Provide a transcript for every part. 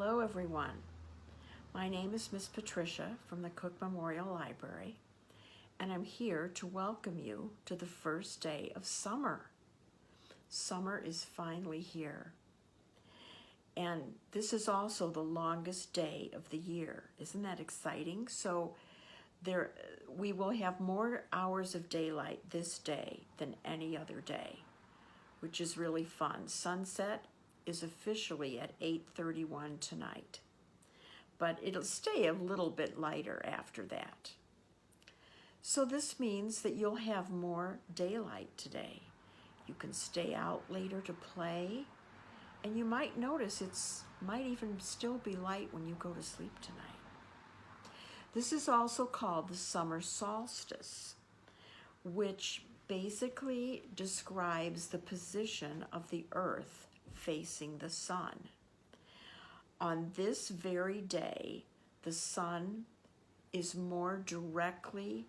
Hello everyone, my name is Miss Patricia from the Cook Memorial Library, and I'm here to welcome you to the first day of summer. Summer is finally here, and this is also the longest day of the year. Isn't that exciting? So we will have more hours of daylight this day than any other day, which is really fun. Sunset is officially at 8:31 tonight, but it'll stay a little bit lighter after that. So this means that you'll have more daylight today. You can stay out later to play, and you might notice it might even still be light when you go to sleep tonight. This is also called the summer solstice, which basically describes the position of the earth facing the sun. On this very day, the sun is more directly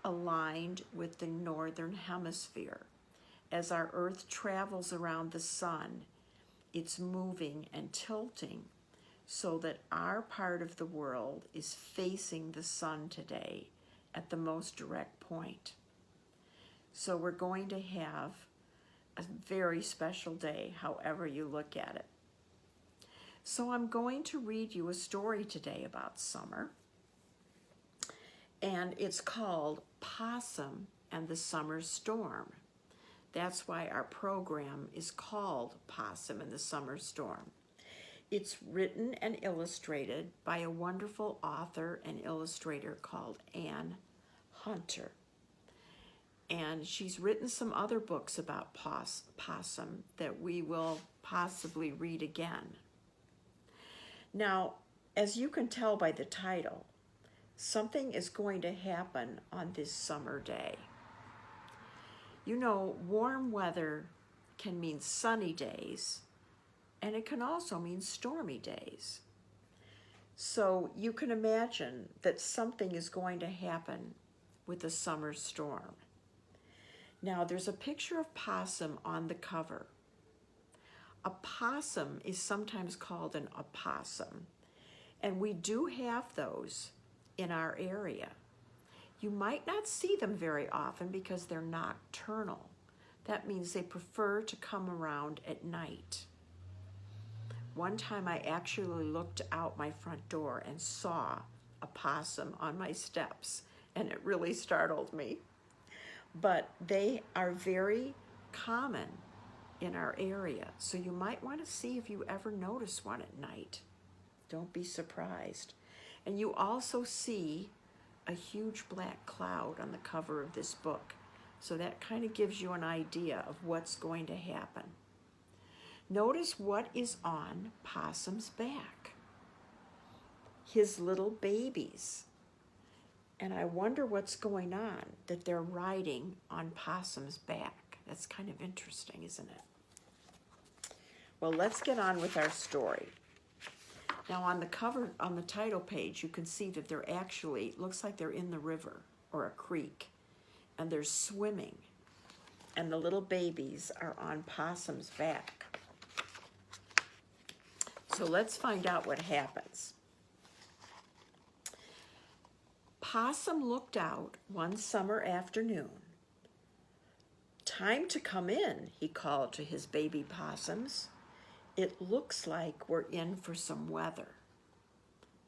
aligned with the northern hemisphere. As our earth travels around the sun, it's moving and tilting so that our part of the world is facing the sun today at the most direct point. So we're going to have a very special day, however you look at it. So I'm going to read you a story today about summer, and it's called Possum and the Summer Storm. That's why our program is called Possum and the Summer Storm. It's written and illustrated by a wonderful author and illustrator called Anne Hunter. And she's written some other books about possum that we will possibly read again. Now, as you can tell by the title, something is going to happen on this summer day. You know, warm weather can mean sunny days, and it can also mean stormy days. So you can imagine that something is going to happen with a summer storm. Now, there's a picture of Possum on the cover. A possum is sometimes called an opossum, and we do have those in our area. You might not see them very often because they're nocturnal. That means they prefer to come around at night. One time I actually looked out my front door and saw a possum on my steps, and it really startled me. But they are very common in our area, so you might want to see if you ever notice one at night. Don't be surprised. And you also see a huge black cloud on the cover of this book, so that kind of gives you an idea of what's going to happen. Notice what is on Possum's back. His little babies. And I wonder what's going on that they're riding on Possum's back. That's kind of interesting, isn't it? Well, let's get on with our story. Now on the cover, on the title page, you can see that they're actually, looks like they're in the river or a creek, and they're swimming. And the little babies are on Possum's back. So let's find out what happens. Possum looked out one summer afternoon. "Time to come in," he called to his baby possums. "It looks like we're in for some weather."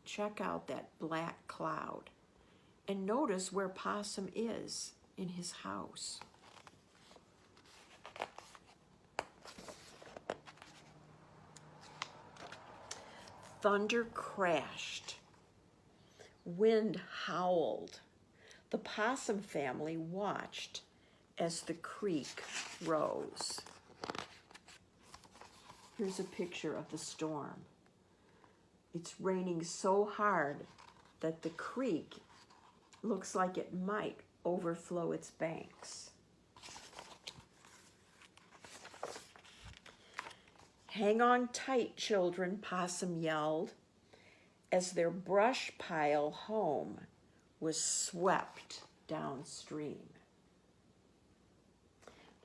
Check out that black cloud and notice where Possum is in his house. Thunder crashed. Wind howled. The Possum family watched as the creek rose. Here's a picture of the storm. It's raining so hard that the creek looks like it might overflow its banks. "Hang on tight, children," Possum yelled, as their brush pile home was swept downstream.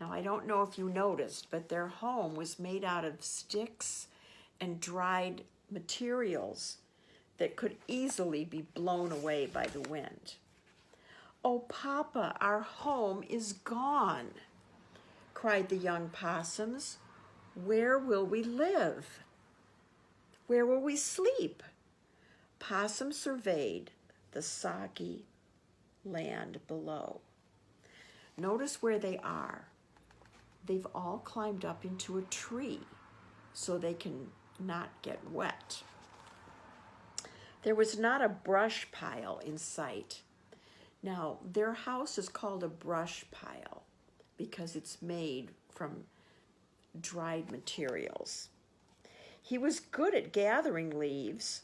Now, I don't know if you noticed, but their home was made out of sticks and dried materials that could easily be blown away by the wind. "Oh, Papa, our home is gone," cried the young possums. "Where will we live? Where will we sleep?" Possum surveyed the soggy land below. Notice where they are. They've all climbed up into a tree so they can not get wet. There was not a brush pile in sight. Now, their house is called a brush pile because it's made from dried materials. He was good at gathering leaves,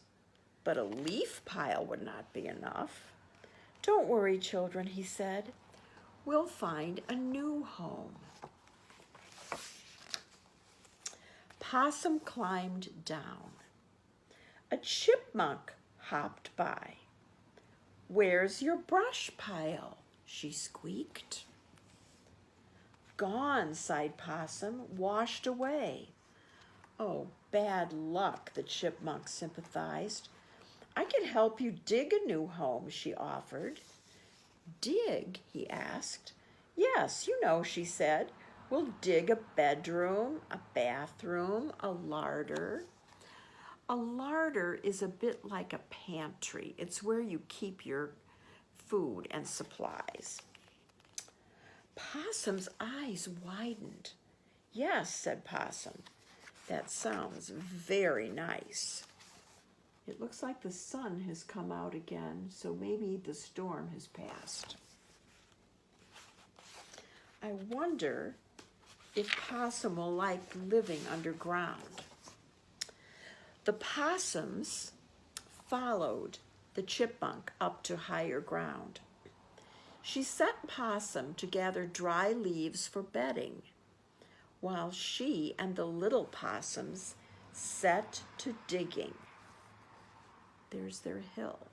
but a leaf pile would not be enough. "Don't worry, children," he said. "We'll find a new home." Possum climbed down. A chipmunk hopped by. "Where's your brush pile?" she squeaked. "Gone," sighed Possum, "washed away." "Oh, bad luck," the chipmunk sympathized. "I can help you dig a new home," she offered. "Dig?" he asked. "Yes, you know," she said. "We'll dig a bedroom, a bathroom, a larder." A larder is a bit like a pantry. It's where you keep your food and supplies. Possum's eyes widened. "Yes," said Possum. "That sounds very nice." It looks like the sun has come out again, so maybe the storm has passed. I wonder if Possum will like living underground. The possums followed the chipmunk up to higher ground. She set Possum to gather dry leaves for bedding, while she and the little possums set to digging. There's their hill.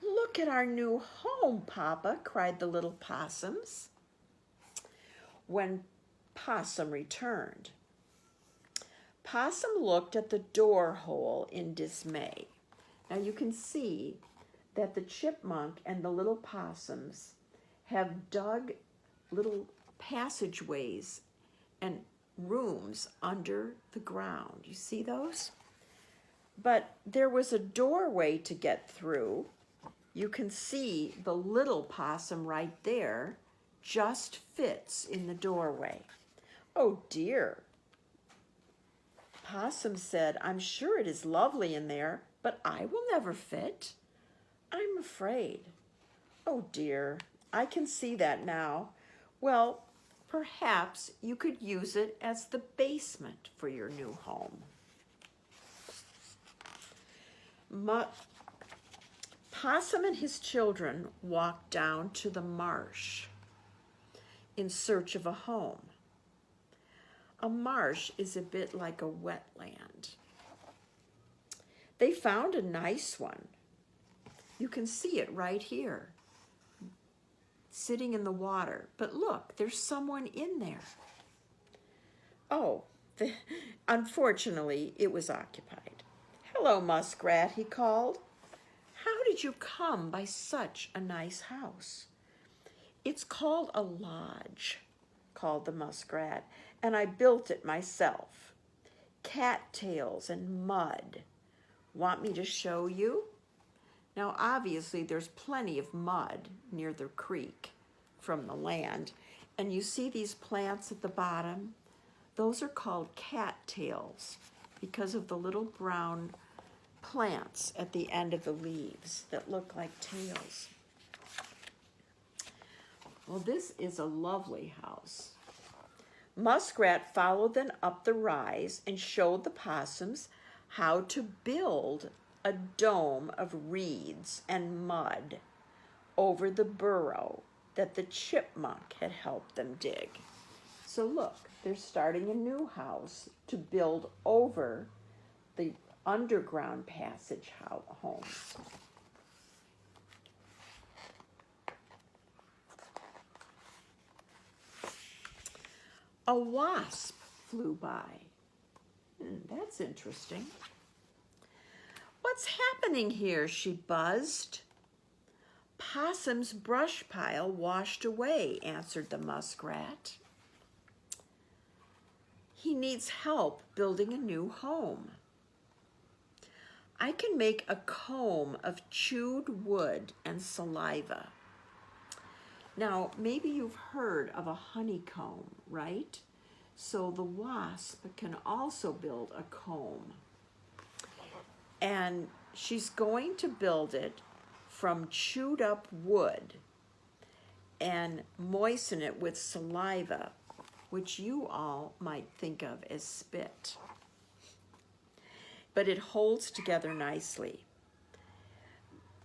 "Look at our new home, Papa," cried the little possums. When Possum returned, Possum looked at the door hole in dismay. Now you can see that the chipmunk and the little possums have dug little passageways and rooms under the ground. You see those? But there was a doorway to get through. You can see the little possum right there just fits in the doorway. "Oh dear," Possum said, "I'm sure it is lovely in there, but I will never fit. I'm afraid." "Oh dear, I can see that now. Well, perhaps you could use it as the basement for your new home." Possum and his children walked down to the marsh in search of a home. A marsh is a bit like a wetland. They found a nice one. You can see it right here, sitting in the water. But look, there's someone in there. Oh, unfortunately, it was occupied. "Hello, muskrat," he called. "How did you come by such a nice house?" "It's called a lodge," called the muskrat, "and I built it myself. Cattails and mud. Want me to show you?" Now, obviously, there's plenty of mud near the creek from the land. And you see these plants at the bottom? Those are called cattails because of the little brown plants at the end of the leaves that look like tails. Well, this is a lovely house. Muskrat followed them up the rise and showed the possums how to build a dome of reeds and mud over the burrow that the chipmunk had helped them dig. So look, they're starting a new house to build over the underground passage homes. A wasp flew by. That's interesting. What's happening here? She buzzed. Possum's brush pile washed away, answered the muskrat. He needs help building a new home. I can make a comb of chewed wood and saliva. Now, maybe you've heard of a honeycomb, right? So the wasp can also build a comb. And she's going to build it from chewed up wood and moisten it with saliva, which you all might think of as spit. But it holds together nicely.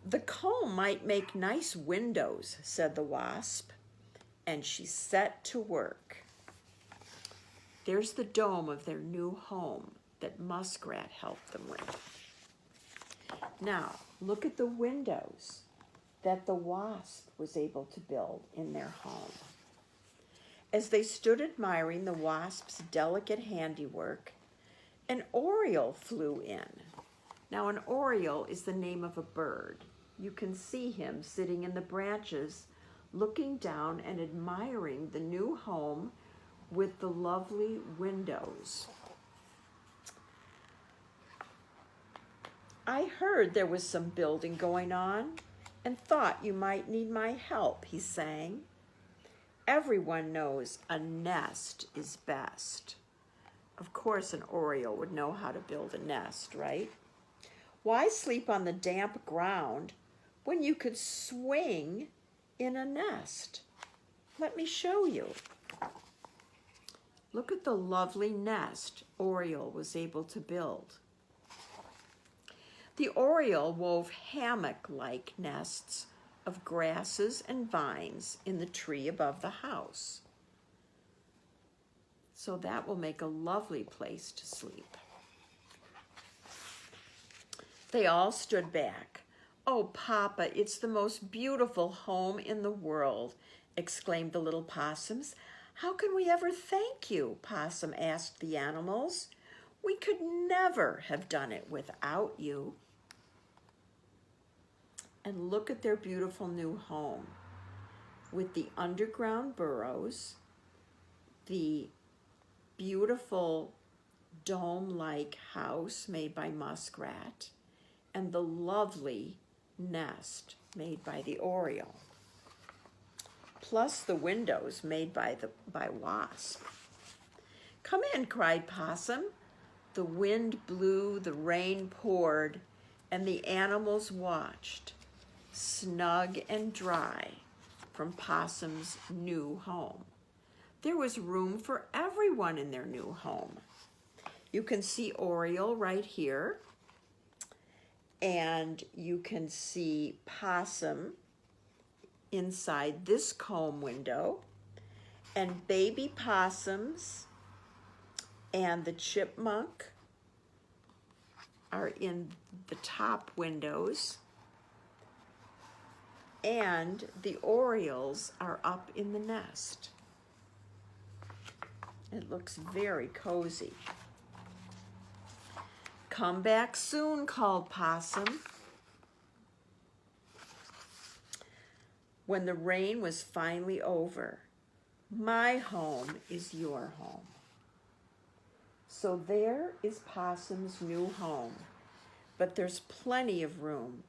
The comb might make nice windows, said the wasp, and she set to work. There's the dome of their new home that Muskrat helped them with. Now, look at the windows that the wasp was able to build in their home. As they stood admiring the wasp's delicate handiwork, an oriole flew in. Now, an oriole is the name of a bird. You can see him sitting in the branches, looking down and admiring the new home with the lovely windows. I heard there was some building going on and thought you might need my help, he sang. Everyone knows a nest is best. Of course, an oriole would know how to build a nest, right? Why sleep on the damp ground when you could swing in a nest? Let me show you. Look at the lovely nest Oriole was able to build. The oriole wove hammock-like nests of grasses and vines in the tree above the house. So that will make a lovely place to sleep. They all stood back. "Oh, Papa, it's the most beautiful home in the world," exclaimed the little possums. "How can we ever thank you?" Possum asked the animals. "We could never have done it without you." And look at their beautiful new home with the underground burrows, the beautiful dome-like house made by Muskrat, and the lovely nest made by the oriole, plus the windows made by Wasp. "Come in," cried Possum. The wind blew, the rain poured, and the animals watched, snug and dry, from Possum's new home. There was room for everyone in their new home. You can see Oriole right here, and you can see Possum inside this comb window, and baby possums and the chipmunk are in the top windows, and the orioles are up in the nest. It looks very cozy. "Come back soon," called Possum. When the rain was finally over, "My home is your home." So there is Possum's new home, but there's plenty of room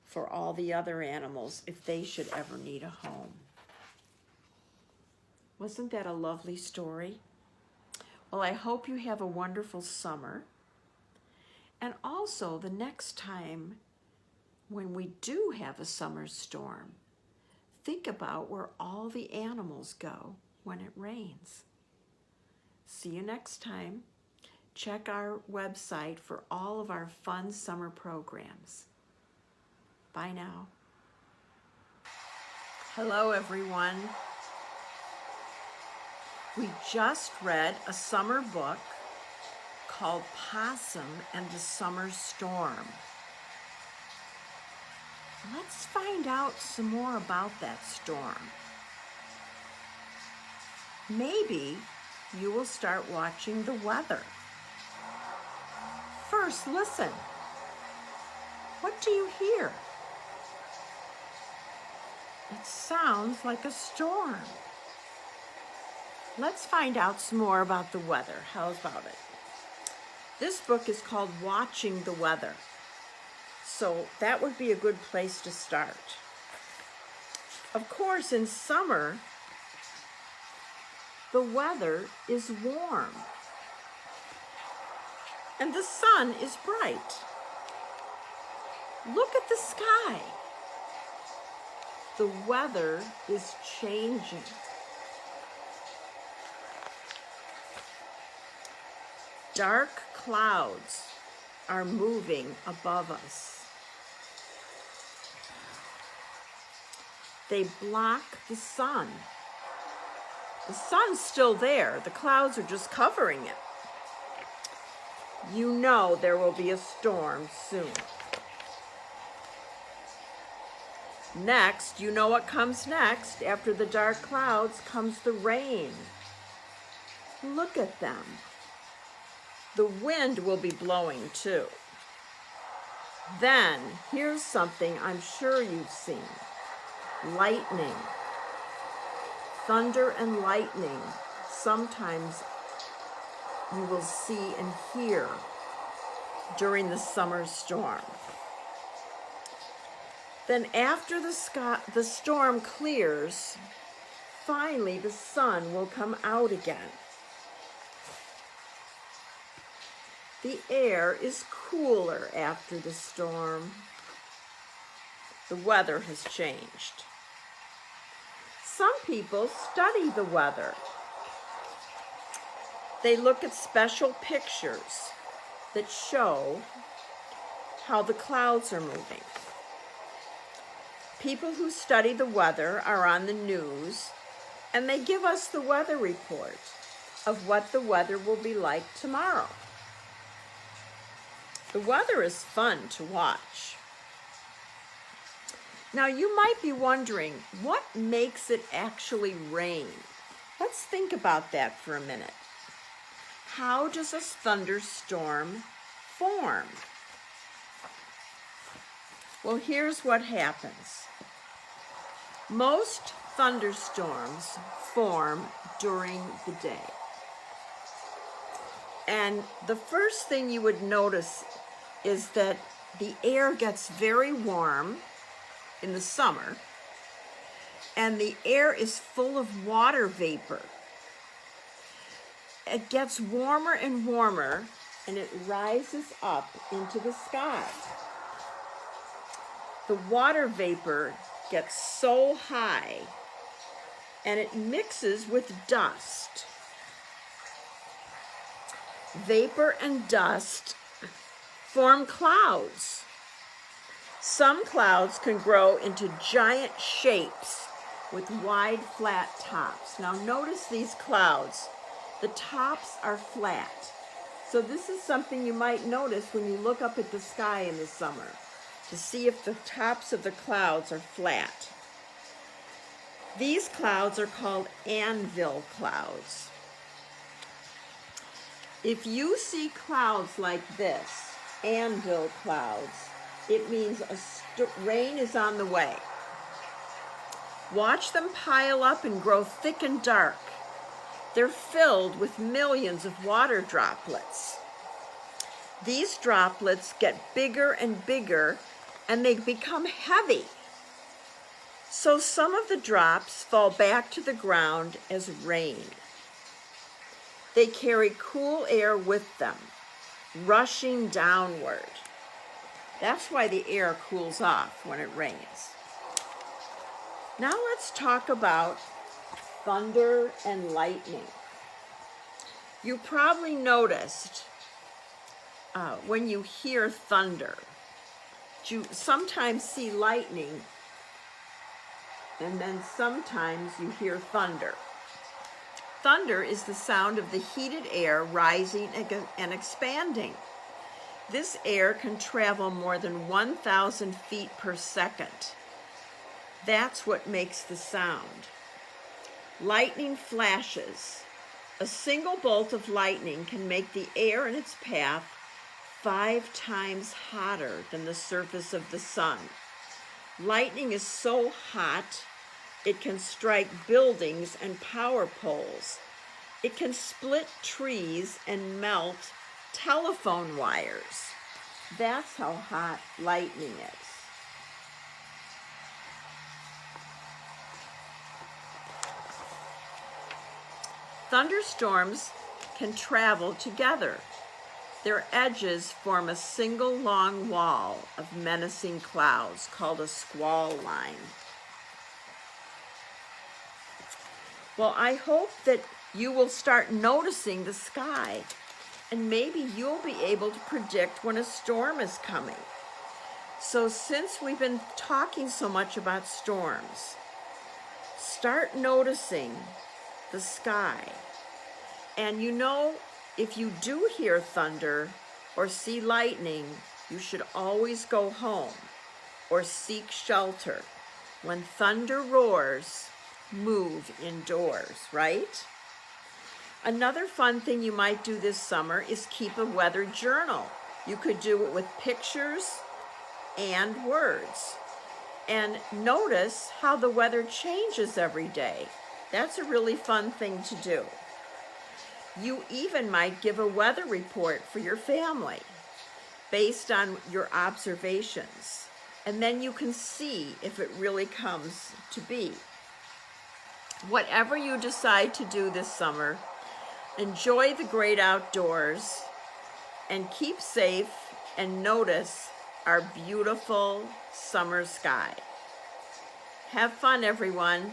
for all the other animals if they should ever need a home. Wasn't that a lovely story? Well, I hope you have a wonderful summer. And also, the next time when we do have a summer storm, think about where all the animals go when it rains. See you next time. Check our website for all of our fun summer programs. Bye now. Hello, everyone. We just read a summer book called Possum and the Summer Storm. Let's find out some more about that storm. Maybe you will start watching the weather. First, listen. What do you hear? It sounds like a storm. Let's find out some more about the weather. How about it? This book is called Watching the Weather. So that would be a good place to start. Of course, in summer, the weather is warm and the sun is bright. Look at the sky. The weather is changing. Dark clouds are moving above us. They block the sun. The sun's still there. The clouds are just covering it. You know there will be a storm soon. Next, you know what comes next. After the dark clouds comes the rain. Look at them. The wind will be blowing too. Then, here's something I'm sure you've seen. Lightning. Thunder and lightning. Sometimes you will see and hear during the summer storm. Then after the storm clears, finally the sun will come out again. The air is cooler after the storm. The weather has changed. Some people study the weather. They look at special pictures that show how the clouds are moving. People who study the weather are on the news, and they give us the weather report of what the weather will be like tomorrow. The weather is fun to watch. Now you might be wondering, what makes it actually rain? Let's think about that for a minute. How does a thunderstorm form? Well, here's what happens. Most thunderstorms form during the day. And the first thing you would notice is that the air gets very warm in the summer, and the air is full of water vapor. It gets warmer and warmer, and it rises up into the sky. The water vapor gets so high, and it mixes with dust. Vapor and dust form clouds. Some clouds can grow into giant shapes with wide, flat tops. Now notice these clouds. The tops are flat. So this is something you might notice when you look up at the sky in the summer, to see if the tops of the clouds are flat. These clouds are called anvil clouds. If you see clouds like this, anvil clouds, it means rain is on the way. Watch them pile up and grow thick and dark. They're filled with millions of water droplets. These droplets get bigger and bigger, and they become heavy. So some of the drops fall back to the ground as rain. They carry cool air with them, rushing downward. That's why the air cools off when it rains. Now let's talk about thunder and lightning. You probably noticed when you hear thunder, you sometimes see lightning, and then sometimes you hear thunder. Thunder is the sound of the heated air rising and expanding. This air can travel more than 1,000 feet per second. That's what makes the sound. Lightning flashes, A single bolt of lightning can make the air in its path 5 times hotter than the surface of the sun. Lightning is so hot, it can strike buildings and power poles. It can split trees and melt telephone wires. That's how hot lightning is. Thunderstorms can travel together. Their edges form a single long wall of menacing clouds called a squall line. Well, I hope that you will start noticing the sky, and maybe you'll be able to predict when a storm is coming. So since we've been talking so much about storms, start noticing the sky. And you know, if you do hear thunder or see lightning, you should always go home or seek shelter. When thunder roars, move indoors, right? Another fun thing you might do this summer is keep a weather journal. You could do it with pictures and words. And notice how the weather changes every day. That's a really fun thing to do. You even might give a weather report for your family based on your observations. And then you can see if it really comes to be. Whatever you decide to do this summer, enjoy the great outdoors and keep safe and notice our beautiful summer sky. Have fun, everyone.